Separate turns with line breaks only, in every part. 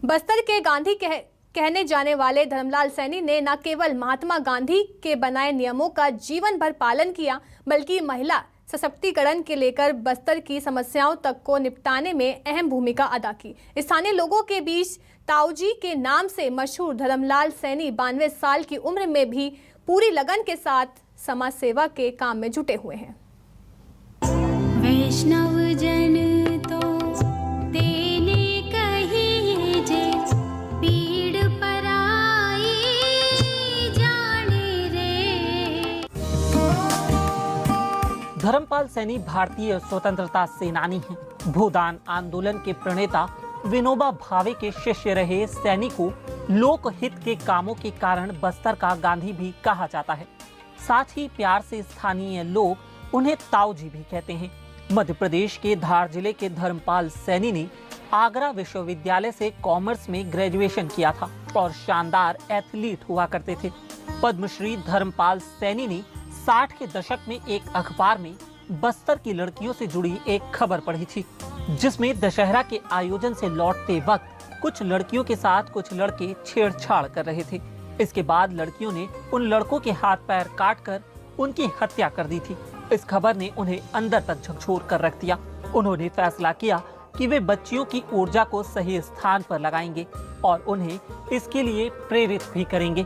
बस्तर के गांधी कहने जाने वाले धर्मलाल सैनी ने न केवल महात्मा गांधी के बनाए नियमों का जीवन भर पालन किया, बल्कि महिला सशक्तिकरण के लेकर बस्तर की समस्याओं तक को निपटाने में अहम भूमिका अदा की। स्थानीय लोगों के बीच ताऊजी के नाम से मशहूर धर्मलाल सैनी 92 साल की उम्र में भी पूरी लगन के साथ समाज सेवा के काम में जुटे हुए हैं।
वैष्णव जन तो तेने कही जे पीड़ पराई जाने रे।
धर्मपाल सैनी भारतीय स्वतंत्रता सेनानी हैं। भूदान आंदोलन के प्रणेता विनोबा भावे के शिष्य रहे सैनी को लोकहित के कामों के कारण बस्तर का गांधी भी कहा जाता है। साथ ही प्यार से स्थानीय लोग उन्हें ताऊजी भी कहते हैं। मध्य प्रदेश के धार जिले के धर्मपाल सैनी ने आगरा विश्वविद्यालय से कॉमर्स में ग्रेजुएशन किया था और शानदार एथलीट हुआ करते थे। पद्मश्री धर्मपाल सैनी ने 60 के दशक में एक अखबार में बस्तर की लड़कियों से जुड़ी एक खबर पढ़ी थी, जिसमें दशहरा के आयोजन से लौटते वक्त कुछ लड़कियों के साथ कुछ लड़के छेड़छाड़ कर रहे थे। इसके बाद लड़कियों ने उन लड़कों के हाथ पैर काटकर उनकी हत्या कर दी थी। इस खबर ने उन्हें अंदर तक झकझोर कर रख दिया। उन्होंने फैसला किया कि वे बच्चियों की ऊर्जा को सही स्थान पर लगाएंगे और उन्हें इसके लिए प्रेरित भी करेंगे।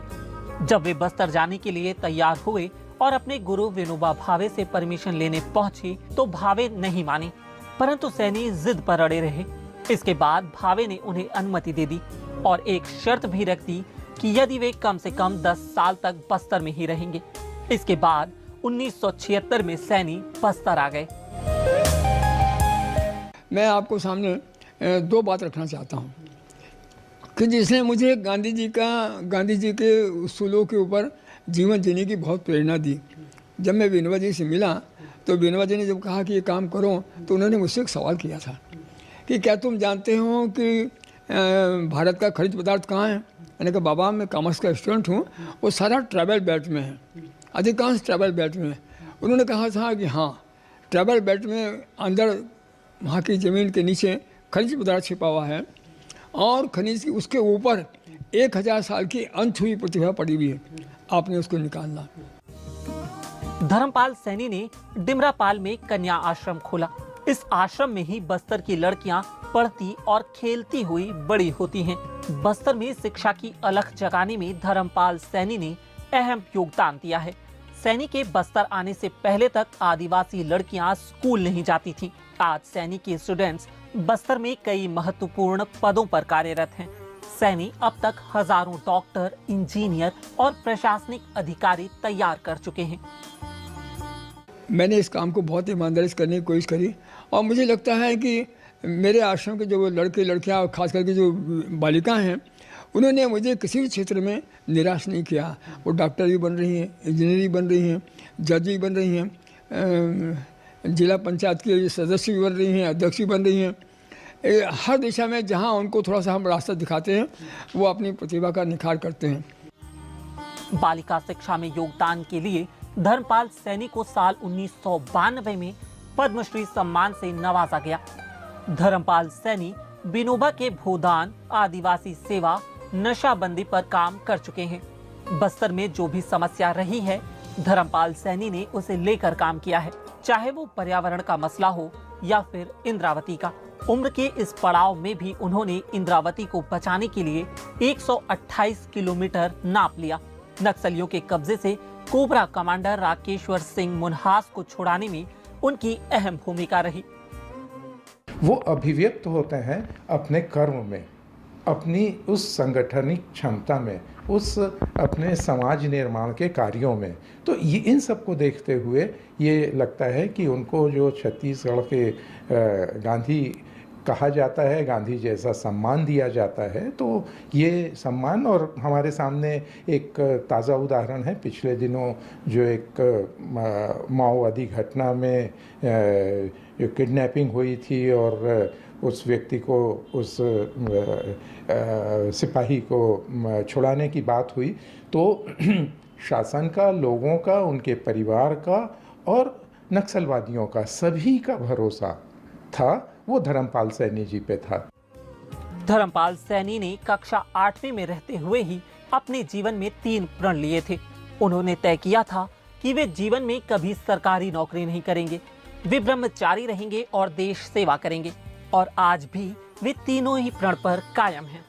जब वे बस्तर जाने के लिए तैयार हुए और अपने गुरु विनोबा भावे से परमिशन लेने पहुंचे तो भावे नहीं माने, परंतु सैनी जिद पर अड़े रहे। इसके बाद भावे ने उन्हें अनुमति दे दी और एक शर्त भी रख दी कि यदि वे कम से कम 10 साल तक बस्तर में ही रहेंगे। इसके बाद 1976 में सैनी बस्तर आ गए।
मैं आपको सामने दो बात रखना चाहता हूँ कि जिसने मुझे गांधी जी के उसूलों के ऊपर जीवन जीने की बहुत प्रेरणा दी। जब मैं विनोबा जी से मिला तो विनोबा जी ने जब कहा कि ये काम करो तो उन्होंने मुझसे एक सवाल किया था कि क्या तुम जानते हो कि भारत का खनिज पदार्थ कहाँ है। मैंने कहा बाबा मैं कॉमर्स का स्टूडेंट हूँ, वो सारा ट्रैवल बेल्ट में है, अधिकांश ट्रैवल बेल्ट में है। उन्होंने कहा था कि हाँ ट्रैवल बेल्ट में अंदर वहाँ की ज़मीन के नीचे खनिज पदार्थ छिपा हुआ है और खनिज की उसके ऊपर 1000 साल की अनछुई प्रतिभा पड़ी हुई है, आपने उसको निकालना।
धर्मपाल सैनी ने डिमरापाल में कन्या आश्रम खोला। इस आश्रम में ही बस्तर की लड़कियां पढ़ती और खेलती हुई बड़ी होती हैं। बस्तर में शिक्षा की अलख जगाने में धर्मपाल सैनी ने अहम योगदान दिया है। सैनी के बस्तर आने से पहले तक आदिवासी लड़कियां स्कूल नहीं जाती थीं। आज सैनी के स्टूडेंट्स बस्तर में कई महत्वपूर्ण पदों पर कार्यरत हैं। सैनी अब तक हजारों डॉक्टर, इंजीनियर और प्रशासनिक अधिकारी तैयार कर चुके हैं।
मैंने इस काम को बहुत ईमानदारी से करने की कोशिश करी और मुझे लगता है कि मेरे आश्रम के जो लड़के लड़कियां और खास करके जो बालिकाएं हैं उन्होंने मुझे किसी भी क्षेत्र में निराश नहीं किया। वो डॉक्टर भी बन रही हैं, इंजीनियर भी बन रही हैं, जज भी बन रही हैं, जिला पंचायत के सदस्य भी बन रही हैं, अध्यक्ष भी बन रही हैं। हर दिशा में जहां उनको थोड़ा सा हम रास्ता दिखाते हैं वो अपनी प्रतिभा का निखार करते हैं।
बालिका शिक्षा में योगदान के लिए धर्मपाल सैनी को साल 1992 में पद्मश्री सम्मान से नवाजा गया। धर्मपाल सैनी विनोबा के भूदान, आदिवासी सेवा, नशाबंदी पर काम कर चुके हैं। बस्तर में जो भी समस्या रही है धर्मपाल सैनी ने उसे लेकर काम किया है, चाहे वो पर्यावरण का मसला हो या फिर इंद्रावती का। उम्र के इस पड़ाव में भी उन्होंने इंद्रावती को बचाने के लिए 128 किलोमीटर नाप लिया। नक्सलियों के कब्जे से कोबरा कमांडर राकेश्वर सिंह मुन्हास को छुड़ाने में उनकी अहम भूमिका रही।
वो अभिव्यक्त होते हैं अपने कर्म में, अपनी उस संगठनिक क्षमता में, उस अपने समाज निर्माण के कार्यों में। तो ये इन सब को देखते हुए ये लगता है कि उनको जो छत्तीसगढ़ के गांधी कहा जाता है, गांधी जैसा सम्मान दिया जाता है, तो ये सम्मान। और हमारे सामने एक ताज़ा उदाहरण है, पिछले दिनों जो एक माओवादी घटना में जो किडनैपिंग हुई थी और उस व्यक्ति को, उस सिपाही को छुड़ाने की बात हुई, तो शासन का, लोगों का, उनके परिवार का और नक्सलवादियों का, सभी का भरोसा था वो धर्मपाल सैनी जी पे था।
धर्मपाल सैनी ने कक्षा 8वीं में रहते हुए ही अपने जीवन में 3 प्रण लिए थे। उन्होंने तय किया था कि वे जीवन में कभी सरकारी नौकरी नहीं करेंगे, वे ब्रह्मचारी रहेंगे और देश सेवा करेंगे, और आज भी वे तीनों ही प्रण पर कायम हैं।